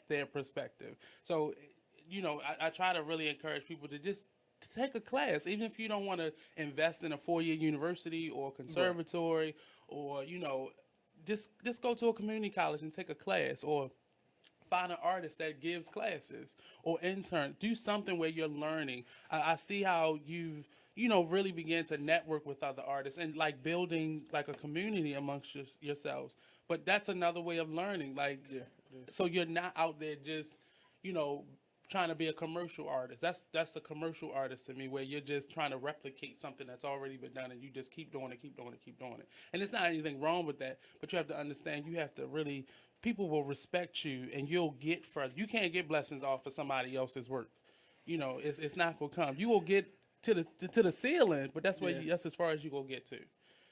their perspective. So, I try to really encourage people to just take a class, even if you don't want to invest in a 4-year university or Right. conservatory, or just go to a community college and take a class, or find an artist that gives classes or intern. Do something where you're learning. I see how you've really began to network with other artists and like building like a community amongst yourselves. But that's another way of learning. Like, Yeah, it is. so you're not out there just you know trying to be a commercial artist. That's a commercial artist to me, where you're just trying to replicate something that's already been done, and you just keep doing it, keep doing it, keep doing it. And it's not anything wrong with that, but you have to understand, you have to really, people will respect you and you'll get further. You can't get blessings off of somebody else's work. It's not gonna come. You will get to the ceiling, but Yeah. that's as far as you gonna get to.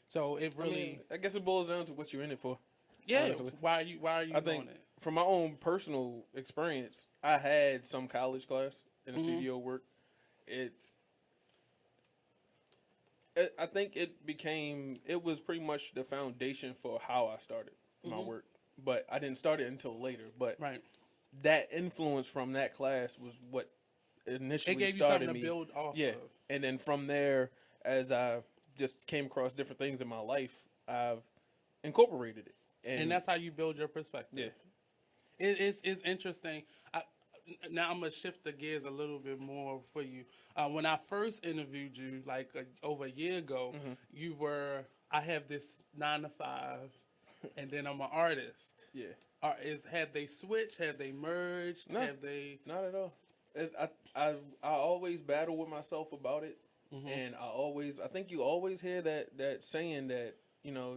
So it I mean, really, I guess it boils down to what you're in it for. yeah. Honestly, Why are you I doing think it? from my own personal experience, I had some college class in the studio work. It, I think it was pretty much the foundation for how I started my work. But I didn't start it until later. But Right. that influence from that class was what It initially gave you started something to me. build off Yeah, of. and then from there, as I just came across different things in my life, I've incorporated it. And And that's how you build your yeah, perspective. It's interesting. Now I'm gonna shift the gears a little bit more for you. When I first interviewed you, like over a year ago, you were. I have this 9 to 5, and then I'm an artist. yeah, Have they switched? Have they merged? no, Have they? not at all. I always battle with myself about it, and I think you always hear that saying that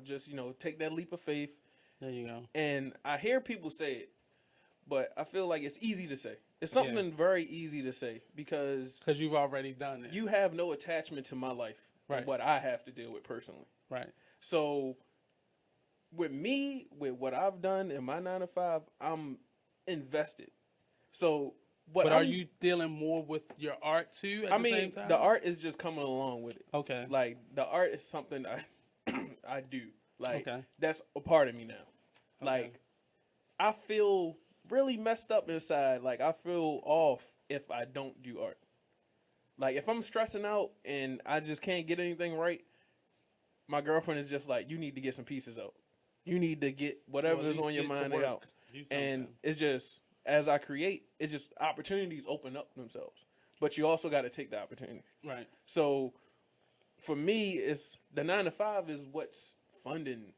just take that leap of faith, There you go. and I hear people say it, but I feel like it's easy to say. It's Yeah. something very easy to say because Because you've already done it. you have no attachment to my life Right. and what I have to deal with personally. Right. So with me, with what I've done in my 9 to 5, I'm invested. So what But I'm, are you dealing more with your art too at I the same mean, time? the art is just coming along with it. Okay. Like the art is something I do. Like Okay. that's a part of me now. Like I feel really messed up inside. Like I feel off if I don't do art. Like if I'm stressing out and I just can't get anything right, my girlfriend is just like, you need to get some pieces out. You need to get whatever Or at is least on your get to mind work. out. Do And something. it's just as I create, it's just opportunities open up themselves. But you also got to take the opportunity. Right. So for me, it's the 9 to 5 is what's funding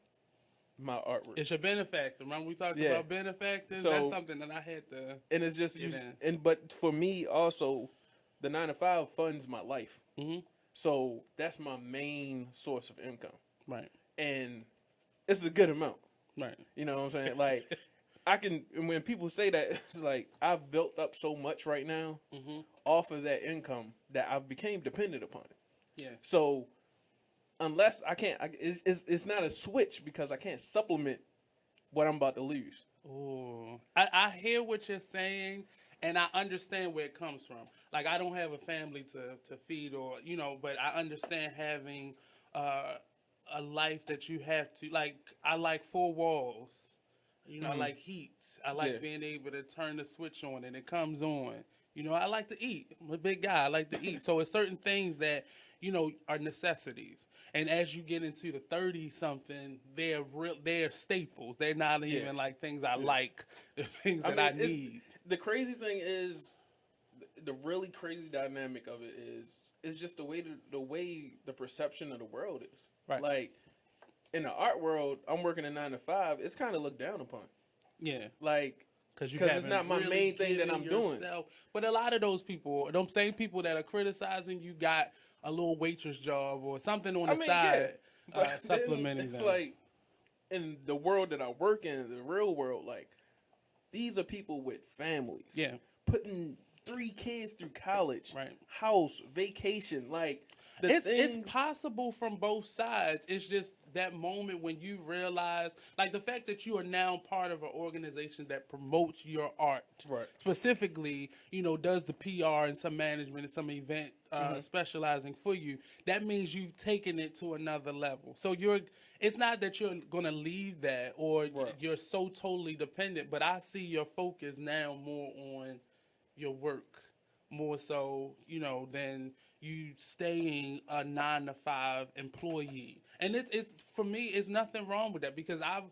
my artwork. It's your benefactor. Remember we talked Yeah. about benefactors? So- That's something that I had to. And it's just Get in. but for me also, the 9 to 5 funds my life. So that's my main source of income, Right. and it's a good amount. Right. You know what I'm saying? Like I can, and when people say that, it's like I've built up so much right now off of that income that I've became dependent upon it. Yeah. So unless it's not a switch because I can't supplement what I'm about to lose. Oh, I hear what you're saying, and I understand where it comes from. Like I don't have a family to feed, or but I understand having a life that you have to like. I like 4 walls. I like heat. I like Yeah. being able to turn the switch on and it comes on. I like to eat. I'm a big guy. I like to eat. So it's certain things that are necessities. And as you get into the 30 something, they're staples. They're not even like things I like. The things that I need. The crazy thing is, the really crazy dynamic of it is just the way the perception of the world is. Right. Like in the art world, I'm working a 9 to 5. It's kind of looked down upon. Yeah. Like Because it's not my main thing that I'm doing. But a lot of those people, them same people that are criticizing you, got a little waitress job or something on the side, But then supplementing it's them. like in the world that I work in, the real world, like these are people with families. Yeah. Putting 3 kids through college. Right. House, vacation, like It's possible from both sides. It's just that moment when you realize, like the fact that you are now part of an organization that promotes your art. Right. Specifically, does the PR and some management and some event specializing for you. That means you've taken it to another level. So it's not that you're gonna leave that or Right. you're so totally dependent, but I see your focus now more on your work, more so, than you staying a 9 to 5 employee. And it's for me, it's nothing wrong with that because I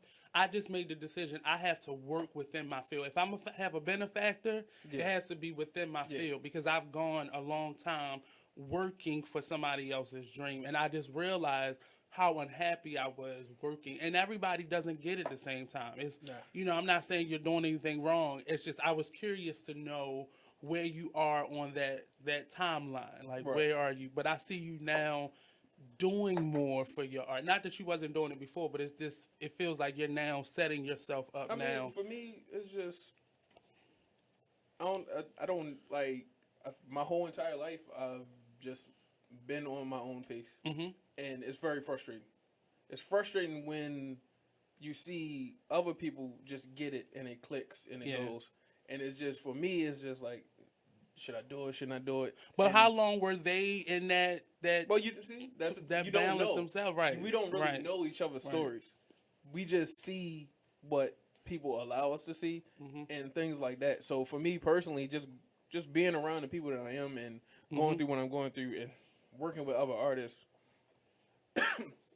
just made the decision I have to work within my field. If I'm gonna have a benefactor, it has to be within my field because I've gone a long time working for somebody else's dream, and I just realized how unhappy I was working. And everybody doesn't get it the same time. It's I'm not saying you're doing anything wrong. It's just I was curious to know where you are on that timeline. Like where are you? But I see you now doing more for your art. Not that you wasn't doing it before, but it's just it feels like you're now setting yourself up I now. mean, for me, it's just I don't like my whole entire life. I've just been on my own pace, and it's very frustrating. It's frustrating when you see other people just get it and it clicks and it goes, and it's just for me, it's just like, should I do it? Shouldn't I do it? But And, how long were they in that? well, you see, that you don't balance know themselves, right? We don't really right. know each other's stories. We just see what people allow us to see and things like that. So for me personally, just being around the people that I am and going through what I'm going through and working with other artists,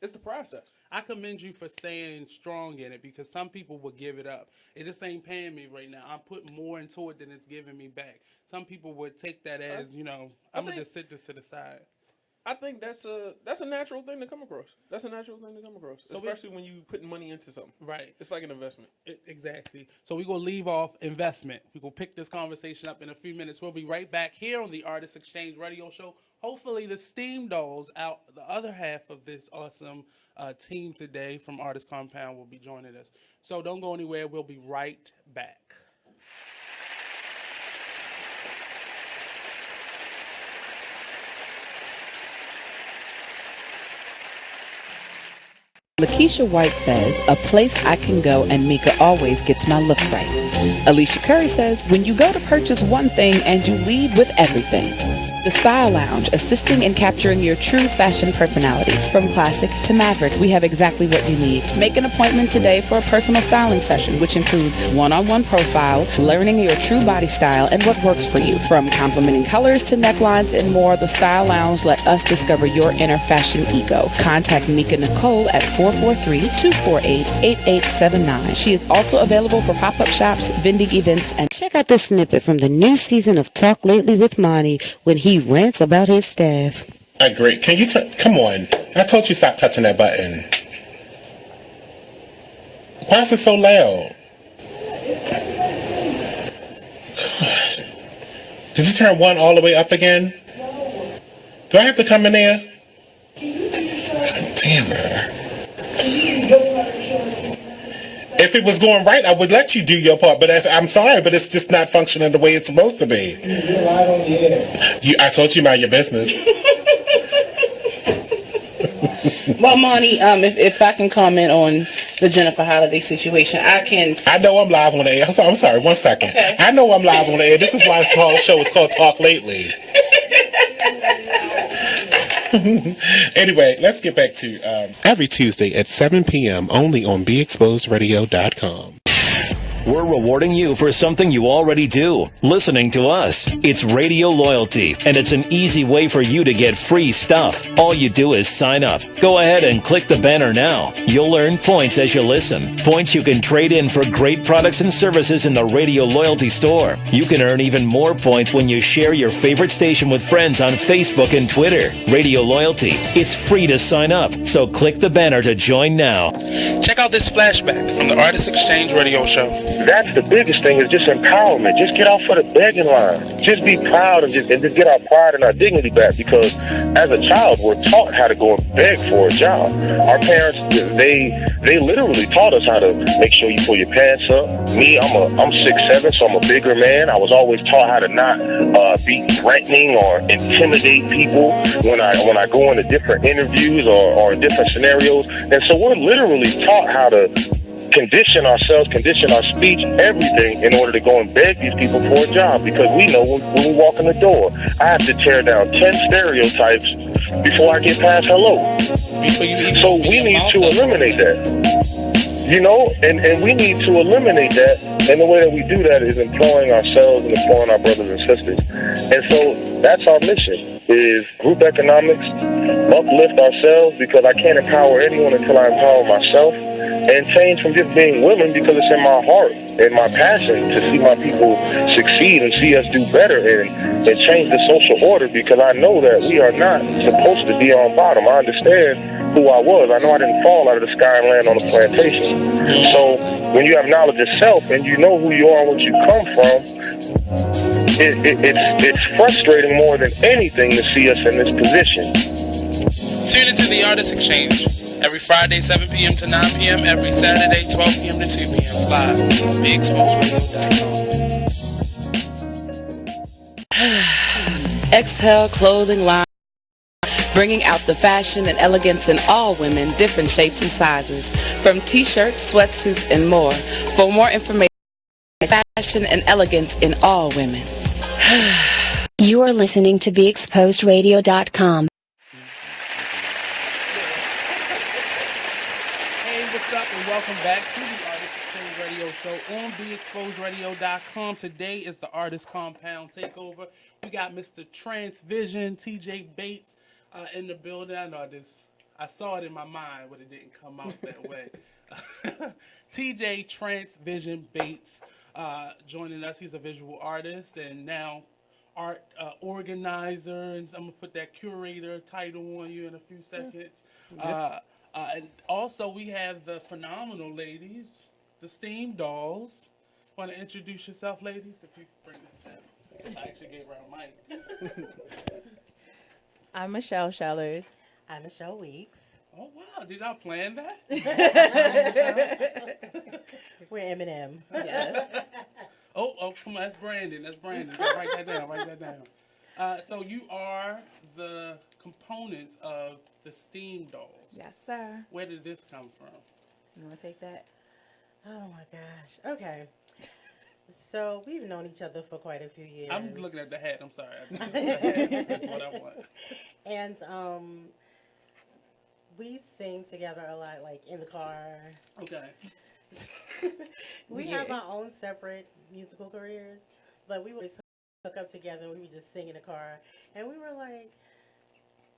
it's the process. I commend you for staying strong in it because some people would give it up. It just ain't paying me right now. I'm putting more into it than it's giving me back. Some people would take that as, I'm gonna just sit this to the side. I think that's a natural thing to come across. That's a natural thing to come across, especially when you putting money into something. Right. It's like an investment. Exactly. So we're going to leave off investment. We're going to pick this conversation up in a few minutes. We'll be right back here on the Artist Exchange Radio Show. Hopefully the Steam Dolls, out the other half of this awesome team today from Artist Compound, will be joining us. So don't go anywhere. We'll be right back. Lakeisha White says, a place I can go and Mika always gets my look right. Alicia Curry says, when you go to purchase one thing and you leave with everything. The Style Lounge, assisting in capturing your true fashion personality. From classic to maverick, we have exactly what you need. Make an appointment today for a personal styling session, which includes one-on-one profile, learning your true body style and what works for you. From complimenting colors to necklines and more, the Style Lounge let us discover your inner fashion ego. Contact Mika Nicole at 443-248-8879. She is also available for pop-up shops, vending events, and check out this snippet from the new season of Talk Lately with Monty when he rants about his staff. I agree. Can you come on? I told you stop touching that button. Why is it so loud? God. Did you turn one all the way up again? Do I have to come in there? God damn her. If it was going right, I would let you do your part, but I'm sorry, but it's just not functioning the way it's supposed to be. You're live on the air. I told you mind your business. Well, Monty, if I can comment on the Jennifer Holiday situation, I know I'm live on the air. I'm sorry, 1 second. Okay. I know I'm live on the air. This is why this whole show is called Talk Lately. Anyway, let's get back to every Tuesday at 7 p.m. only on BeExposedRadio.com. We're rewarding you for something you already do, listening to us. It's Radio Loyalty, and it's an easy way for you to get free stuff. All you do is sign up. Go ahead and click the banner now. You'll earn points as you listen. Points you can trade in for great products and services in the Radio Loyalty store. You can earn even more points when you share your favorite station with friends on Facebook and Twitter. Radio Loyalty. It's free to sign up, so click the banner to join now. Check out this flashback from the Artist Exchange Radio Show. That's the biggest thing, is just empowerment. Just get off of the begging line. Just be proud and just get our pride and our dignity back, because as a child, we're taught how to go and beg for a job. Our parents, they literally taught us how to make sure you pull your pants up. Me, I'm 6'7", so I'm a bigger man. I was always taught how to not be threatening or intimidate people when I go into different interviews or different scenarios. And so we're literally taught how to condition ourselves, condition our speech, everything, in order to go and beg these people for a job, because we know when we walk in the door, I have to tear down 10 stereotypes before I get past hello. Before you even So open we your need mouth to up. eliminate that. You know, and we need to eliminate that. And the way that we do that is employing ourselves and employing our brothers and sisters. And so that's our mission, is group economics, uplift ourselves, because I can't empower anyone until I empower myself, and change from just being willing because it's in my heart and my passion to see my people succeed and see us do better and change the social order, because I know that we are not supposed to be on bottom. I understand who I was. I know I didn't fall out of the sky and land on a plantation. So when you have knowledge of self and you know who you are and what you come from, it's frustrating more than anything to see us in this position. Tune into the Artist Exchange every Friday, 7 p.m. to 9 p.m. Every Saturday, 12 p.m. to 2 p.m. Live on BigExposeRadio.com. Exhale Clothing Line, bringing out the fashion and elegance in all women, different shapes and sizes, from t-shirts, sweatsuits, and more. For more information, fashion and elegance in all women. You are listening to BeExposedRadio.com. Hey, what's up, and welcome back to the Artist Exchange Radio Show on BeExposedRadio.com. Today is the Artist Compound Takeover. We got Mr. Transvision, TJ Bates, in the building. I saw it in my mind, but it didn't come out that way. TJ Transvision Bates joining us. He's a visual artist and now art organizer, and I'm gonna put that curator title on you in a few seconds. And also we have the phenomenal ladies, the Steam Dolls. Want to introduce yourself, ladies? If you bring this down. I actually gave her a mic. I'm Michelle Schellers. I'm Michelle Weeks. Oh wow! Did y'all plan that? We're Eminem. Yes. Oh, come on, that's Brandon. Write that down. So you are the components of the Steam Dolls. Yes, sir. Where did this come from? You want to take that? Oh my gosh. Okay. So we've known each other for quite a few years. I'm looking at the hat. I'm sorry. That's what I want. And we sing together a lot, like in the car. Okay. We have our own separate musical careers, but we would hook up together. We would just sing in the car, and we were like,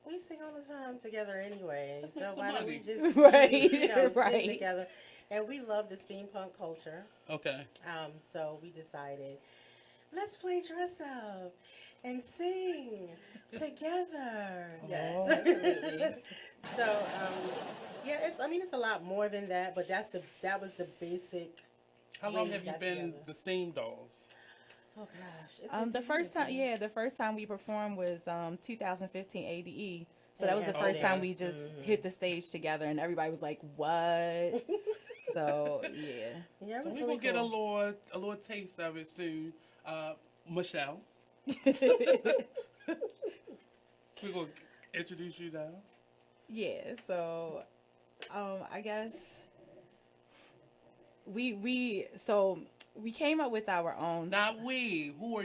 we sing all the time together anyway. So why don't we just sing together? And we love the steampunk culture. Okay. So we decided, let's play dress up and sing together. Yes, absolutely. So it's a lot more than that, but that was the basic. How long have you been the Steam Dolls? Oh gosh. The first time we performed was 2015 ADE. So that was the first time we just hit the stage together, and everybody was like, "What?" So yeah, so we will get a little taste of it soon. Michelle, we're gonna introduce you now. Yeah. So, I guess we came up with our own. Not we. Who are